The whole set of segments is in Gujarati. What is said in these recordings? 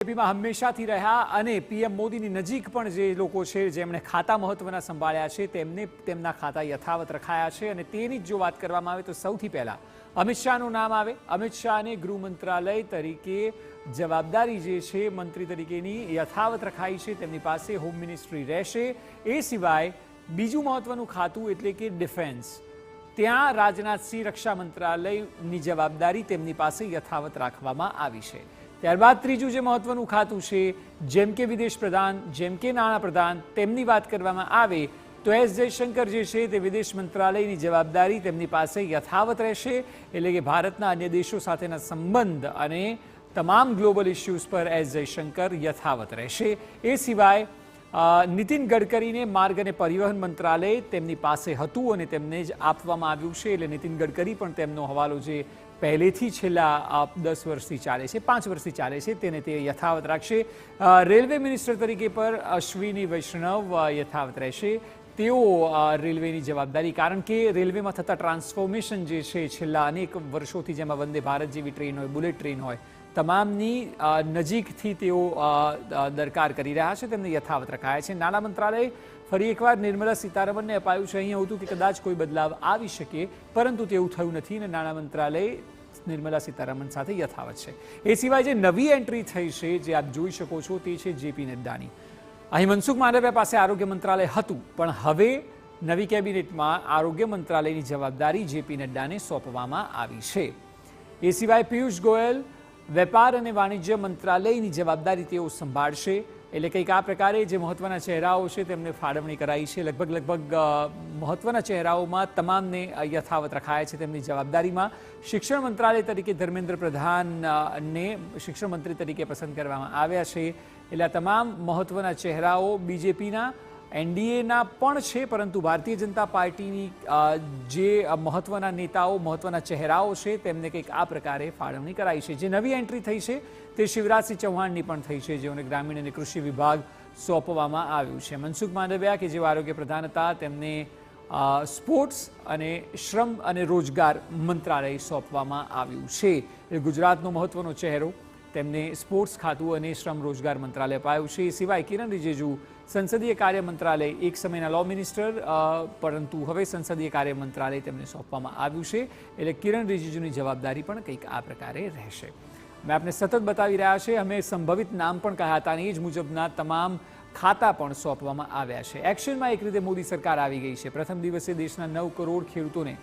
બીજેપીમાં હંમેશાથી રહ્યા અને પીએમ મોદીની નજીક પણ જે લોકો છે જેમણે ખાતા મહત્વના સંભાળ્યા છે તેમને તેમના ખાતા યથાવત રખાયા છે અને તેની જ જો વાત કરવામાં આવે તો સૌથી પહેલા અમિત શાહનું નામ આવે। અમિત શાહને ગૃહ મંત્રાલય તરીકે જવાબદારી જે છે મંત્રી તરીકેની યથાવત રખાઈ છે, તેમની પાસે હોમ મિનિસ્ટ્રી રહેશે। એ સિવાય બીજું મહત્વનું ખાતું એટલે કે ડિફેન્સ, ત્યાં રાજનાથસિંહ રક્ષા મંત્રાલયની જવાબદારી તેમની પાસે યથાવત રાખવામાં આવી છે। ત્યારબાદ ત્રીજું જે મહત્વનું ખાતું છે જેમ કે વિદેશ પ્રધાન, જેમ કે નાણાં પ્રધાન, તેમની વાત કરવામાં આવે તો એસ જયશંકર જે છે તે વિદેશ મંત્રાલયની જવાબદારી તેમની પાસે યથાવત રહેશે। એટલે કે ભારતના અન્ય દેશો સાથેના સંબંધ અને તમામ ગ્લોબલ ઇસ્યુઝ પર એસ જયશંકર યથાવત રહેશે। એ સિવાય નીતિન ગડકરીને માર્ગ અને પરિવહન મંત્રાલય તેમની પાસે હતું અને તેમને જ આપવામાં આવ્યું છે। એટલે નીતિન ગડકરી પણ તેમનો હવાલો જે પહેલેથી છેલ્લા 10 વર્ષથી ચાલે છે, 5 વર્ષથી ચાલે છે, તેને તે યથાવત રાખશે। રેલવે મિનિસ્ટર તરીકે પર અશ્વિની વૈષ્ણવ યથાવત રહેશે। તેઓ રેલવેની જવાબદારી, કારણ કે રેલવેમાં થતા ટ્રાન્સફોર્મેશન જે છે છેલ્લા અનેક વર્ષોથી, જેમાં વંદે ભારત જેવી ટ્રેન હોય, બુલેટ ટ્રેન હોય, તમામની નજીકથી તેઓ દરકાર કરી રહ્યા છે, તેમને યથાવત રખાયા છે। નાણાં મંત્રાલય ફરી એકવાર નિર્મલા સીતારમણને અપાયું છે। અહીંયા હતું કે કદાચ કોઈ બદલાવ આવી શકે, પરંતુ તેવું થયું નથી અને નાણાં મંત્રાલય નિર્મલા સીતારમણ સાથે યથાવત છે। એ સિવાય જે નવી એન્ટ્રી થઈ છે, જે આપ જોઈ શકો છો, તે છે જેપી નડ્ડાની। અહીં મનસુખ માંડવિયા પાસે આરોગ્ય મંત્રાલય હતું, પણ હવે નવી કેબિનેટમાં આરોગ્ય મંત્રાલયની જવાબદારી જેપી નડ્ડાને સોંપવામાં આવી છે। એ સિવાય પિયુષ ગોયલ વેપાર અને વાણિજ્ય મંત્રાલયની જવાબદારી તેઓ સંભાળશે। એટલે કંઈક આ પ્રકારે જે મહત્વના ચહેરાઓ છે તેમને ફાળવણી કરાઈ છે। લગભગ મહત્વના ચહેરાઓમાં તમામને યથાવત રખાયા છે તેમની જવાબદારીમાં। શિક્ષણ મંત્રાલય તરીકે ધર્મેન્દ્ર પ્રધાનને શિક્ષણ મંત્રી તરીકે પસંદ કરવામાં આવ્યા છે। એટલે આ તમામ મહત્વના ચહેરાઓ બીજેપીના, એનડીએના પણ છે, પરંતુ ભારતીય જનતા પાર્ટીની જે મહત્વના નેતાઓ, મહત્વના ચહેરાઓ છે તેમને કંઈક આ પ્રકારે ફાળવણી કરાઈ છે। જે નવી એન્ટ્રી થઈ છે તે શિવરાજસિંહ ચૌહાણની પણ થઈ છે, જેઓને ગ્રામીણ અને કૃષિ વિભાગ સોંપવામાં આવ્યું છે। મનસુખ માંડવિયા કે જેઓ આરોગ્ય પ્રધાન હતા, તેમને સ્પોર્ટ્સ અને શ્રમ અને રોજગાર મંત્રાલય સોંપવામાં આવ્યું છે। એટલે ગુજરાતનો મહત્વનો ચહેરો, તેમને સ્પોર્ટ્સ ખાતું અને શ્રમ રોજગાર મંત્રાલય અપાયું છે। એ સિવાય કિરણ રિજિજુ સંસદીય કાર્ય મંત્રાલય, એક સમયના લો મિનિસ્ટર, પરંતુ હવે સંસદીય કાર્ય મંત્રાલય તેમને સોંપવામાં આવ્યું છે। એટલે કિરણ રિજિજુની જવાબદારી પણ કંઈક આ પ્રકારે રહેશે। મેં આપને સતત બતાવી રહ્યા છે, અમે સંભવિત નામ પણ કહ્યા હતા અને એ જ મુજબના તમામ ખાતા પણ સોંપવામાં આવ્યા છે। એક્શનમાં એક રીતે મોદી સરકાર આવી ગઈ છે। પ્રથમ દિવસે દેશના 9 કરોડ ખેડૂતોને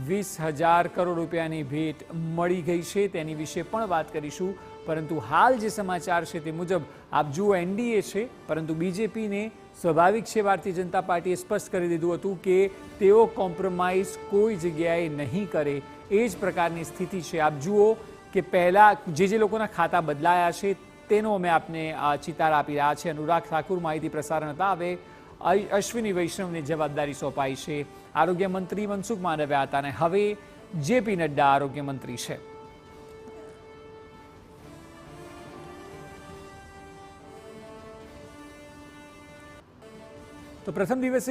20,000 કરોડ રૂપિયાની ભેટ મળી ગઈ છે, તેની વિશે પણ વાત કરીશું। પરંતુ હાલ જે સમાચાર છે તે મુજબ આપ જુઓ, એનડીએ છે, પરંતુ બીજેપીને સ્વાભાવિક છે, ભારતીય જનતા પાર્ટીએ સ્પષ્ટ કરી દીધું હતું કે તેઓ કોમ્પ્રોમાઇઝ કોઈ જગ્યાએ નહીં કરે। એ જ પ્રકારની સ્થિતિ છે। આપ જુઓ કે પહેલાં જે લોકોના ખાતા બદલાયા છે તેનો અમે આપને ચિતાર આપી રહ્યા છે। અનુરાગ ઠાકુર માહિતી પ્રસારણ હતા, હવે અશ્વિની વૈષ્ણવને જવાબદારી સોંપાઈ છે। આરોગ્ય મંત્રી મનસુખ માંડવિયા હતા અને હવે જેપી નડ્ડા આરોગ્ય મંત્રી છે। તો પ્રથમ દિવસે